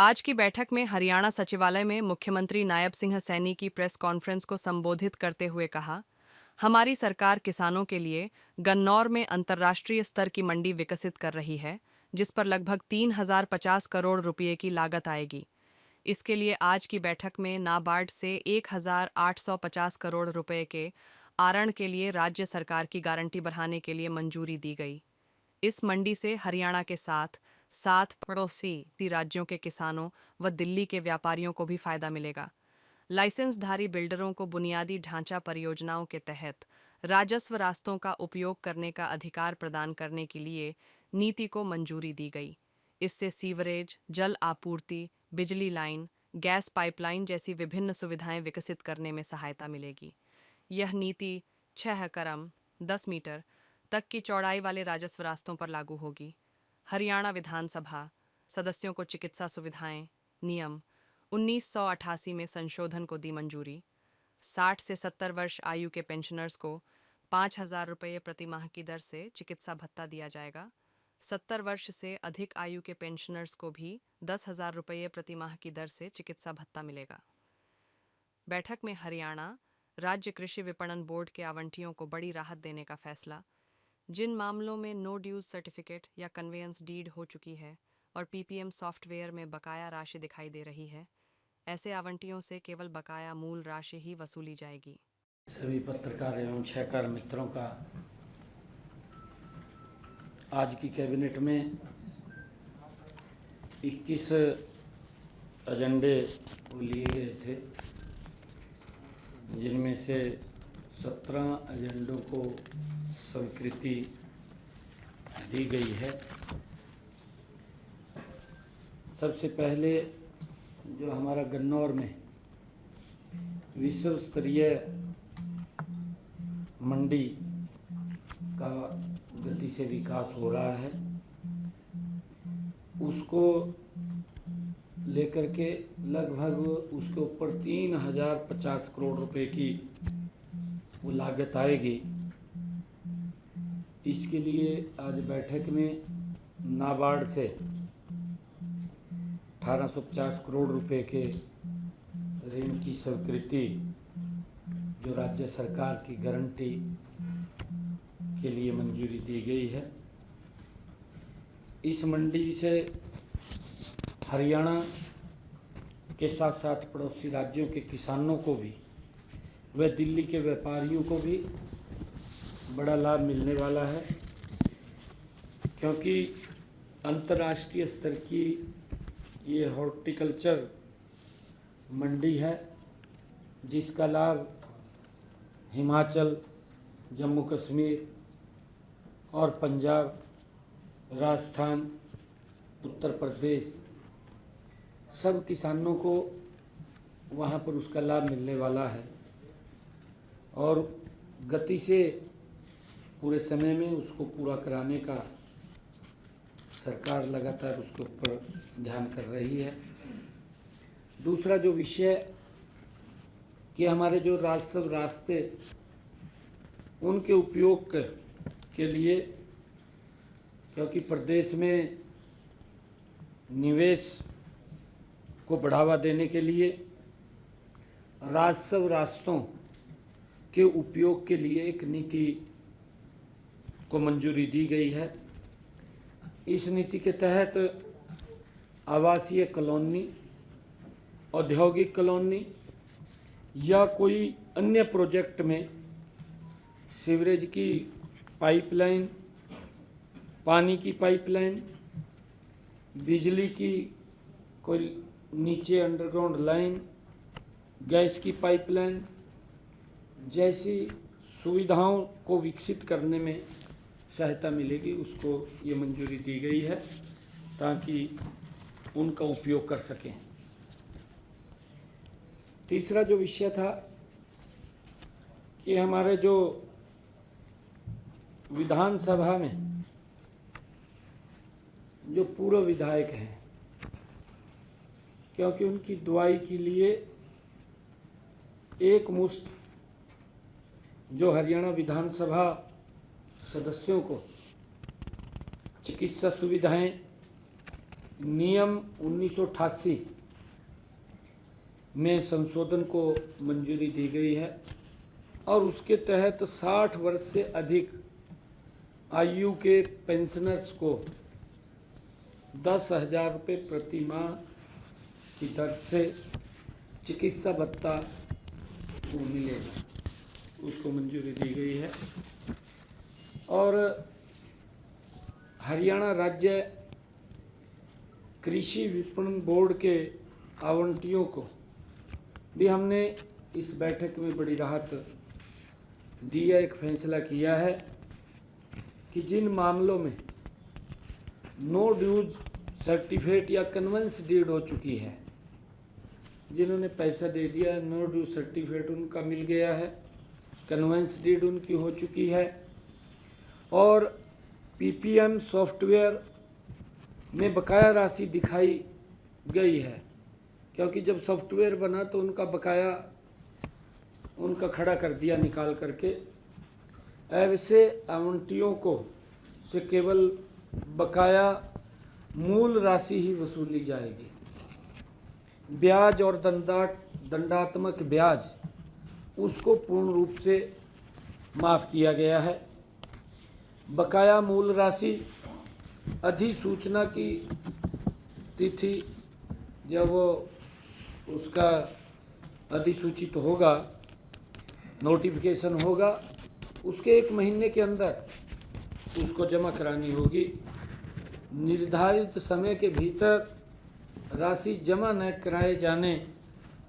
आज की बैठक में हरियाणा सचिवालय में मुख्यमंत्री नायब सिंह सैनी की प्रेस कॉन्फ्रेंस को संबोधित करते हुए कहा, हमारी सरकार किसानों के लिए गन्नौर में अंतर्राष्ट्रीय स्तर की मंडी विकसित कर रही है, जिस पर लगभग 3050 करोड़ रुपये की लागत आएगी। इसके लिए आज की बैठक में नाबार्ड से 1850 करोड़ रुपए के आवंटन के लिए राज्य सरकार की गारंटी बढ़ाने के लिए मंजूरी दी गई। इस मंडी से हरियाणा के साथ सात पड़ोसी राज्यों के किसानों व दिल्ली के व्यापारियों को भी फायदा मिलेगा। लाइसेंसधारी बिल्डरों को बुनियादी ढांचा परियोजनाओं के तहत राजस्व रास्तों का उपयोग करने का अधिकार प्रदान करने के लिए नीति को मंजूरी दी गई। इससे सीवरेज, जल आपूर्ति, बिजली लाइन, गैस पाइपलाइन जैसी विभिन्न सुविधाएं विकसित करने में सहायता मिलेगी। यह नीति 6 मीटर तक की चौड़ाई वाले राजस्व रास्तों पर लागू होगी। हरियाणा विधानसभा सदस्यों को चिकित्सा सुविधाएं नियम 1988 में संशोधन को दी मंजूरी। 60 से 70 वर्ष आयु के पेंशनर्स को 5000 रुपये प्रति माह की दर से चिकित्सा भत्ता दिया जाएगा। 70 वर्ष से अधिक आयु के पेंशनर्स को भी 10,000 रुपये प्रति माह की दर से चिकित्सा भत्ता मिलेगा। बैठक में हरियाणा राज्य कृषि विपणन बोर्ड के आवंटियों को बड़ी राहत देने का फैसला। जिन मामलों में नो ड्यूज सर्टिफिकेट या कन्वेयंस डीड हो चुकी है और पीपीएम सॉफ्टवेयर में बकाया राशि दिखाई दे रही है, ऐसे आवंटियों से केवल बकाया मूल राशि ही वसूली जाएगी। सभी पत्रकार एवं सहकार मित्रों का आज की कैबिनेट में 21 एजेंडे लिए गए थे, जिनमें से 17 एजेंडों को स्वीकृति दी गई है। सबसे पहले जो हमारा गन्नौर में विश्व स्तरीय मंडी का गति से विकास हो रहा है, उसको लेकर के लगभग उसके ऊपर 3050 करोड़ रुपए की वो लागत आएगी। इसके लिए आज बैठक में नाबार्ड से 1850 करोड़ रुपए के ऋण की स्वीकृति, जो राज्य सरकार की गारंटी के लिए मंजूरी दी गई है। इस मंडी से हरियाणा के साथ साथ पड़ोसी राज्यों के किसानों को भी व दिल्ली के व्यापारियों को भी बड़ा लाभ मिलने वाला है, क्योंकि अंतर्राष्ट्रीय स्तर की ये हॉर्टिकल्चर मंडी है, जिसका लाभ हिमाचल, जम्मू कश्मीर और पंजाब, राजस्थान, उत्तर प्रदेश सब किसानों को वहाँ पर उसका लाभ मिलने वाला है और गति से पूरे समय में उसको पूरा कराने का सरकार लगातार उसके ऊपर ध्यान कर रही है। दूसरा जो विषय कि हमारे जो राजस्व रास्ते उनके उपयोग के लिए, क्योंकि प्रदेश में निवेश को बढ़ावा देने के लिए राजस्व रास्तों के उपयोग के लिए एक नीति को मंजूरी दी गई है। इस नीति के तहत आवासीय कॉलोनी, औद्योगिक कॉलोनी या कोई अन्य प्रोजेक्ट में सीवरेज की पाइपलाइन, पानी की पाइपलाइन, बिजली की कोई नीचे अंडरग्राउंड लाइन, गैस की पाइपलाइन जैसी सुविधाओं को विकसित करने में सहायता मिलेगी, उसको ये मंजूरी दी गई है ताकि उनका उपयोग कर सकें। तीसरा जो विषय था कि हमारे जो विधानसभा में जो पूर्व विधायक हैं, क्योंकि उनकी दुआई के लिए एक मुश्त जो हरियाणा विधानसभा सदस्यों को चिकित्सा सुविधाएं नियम 1988 में संशोधन को मंजूरी दी गई है और उसके तहत 60 वर्ष से अधिक आयु के पेंशनर्स को 10,000 रुपये प्रति माह की दर से चिकित्सा भत्ता को मिलेगा, उसको मंजूरी दी गई है। और हरियाणा राज्य कृषि विपणन बोर्ड के आवंटियों को भी हमने इस बैठक में बड़ी राहत दी है। एक फैसला किया है कि जिन मामलों में नो ड्यूज सर्टिफिकेट या कन्वेंस डीड हो चुकी है, जिन्होंने पैसा दे दिया, नो ड्यूज सर्टिफिकेट उनका मिल गया है, कन्वेंस डीड उनकी हो चुकी है और पीपीएम सॉफ्टवेयर में बकाया राशि दिखाई गई है, क्योंकि जब सॉफ्टवेयर बना तो उनका बकाया उनका खड़ा कर दिया निकाल करके। ऐसे आवंटियों को से केवल बकाया मूल राशि ही वसूली जाएगी। ब्याज और दंडात्मक ब्याज उसको पूर्ण रूप से माफ़ किया गया है। बकाया मूल राशि अधिसूचना की तिथि जब उसका अधिसूचित होगा, नोटिफिकेशन होगा, उसके 1 महीने के अंदर उसको जमा करानी होगी। निर्धारित समय के भीतर राशि जमा न कराए जाने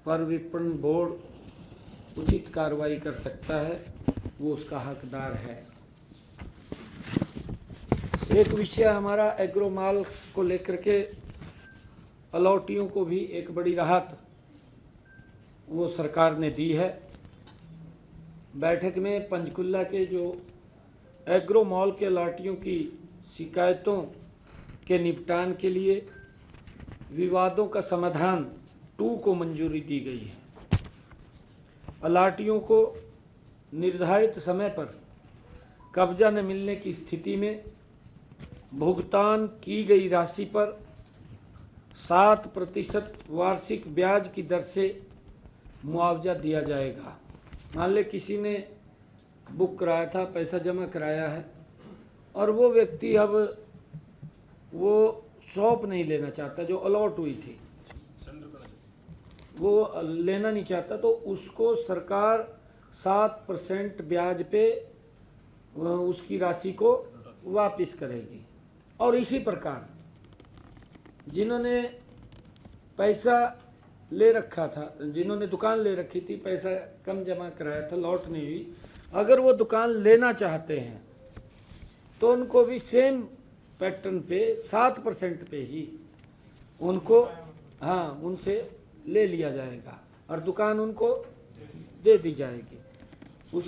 पर विपणन बोर्ड उचित कार्रवाई कर सकता है, वो उसका हकदार है। एक विषय हमारा एग्रो माल को लेकर के अलॉटियों को भी एक बड़ी राहत वो सरकार ने दी है। बैठक में पंचकुला के जो एग्रो मॉल के अलॉटियों की शिकायतों के निपटान के लिए विवादों का समाधान 2 को मंजूरी दी गई है। अलॉटियों को निर्धारित समय पर कब्जा न मिलने की स्थिति में भुगतान की गई राशि पर 7% वार्षिक ब्याज की दर से मुआवजा दिया जाएगा। मान ले किसी ने बुक कराया था, पैसा जमा कराया है और वो व्यक्ति अब वो शॉप नहीं लेना चाहता, जो अलॉट हुई थी वो लेना नहीं चाहता, तो उसको सरकार 7% ब्याज पे उसकी राशि को वापस करेगी। और इसी प्रकार जिन्होंने पैसा ले रखा था, जिन्होंने दुकान ले रखी थी, पैसा कम जमा कराया था, लौट नहीं हुई, अगर वो दुकान लेना चाहते हैं तो उनको भी सेम पैटर्न पे 7% पे ही उनको उनसे ले लिया जाएगा और दुकान उनको दे दी जाएगी।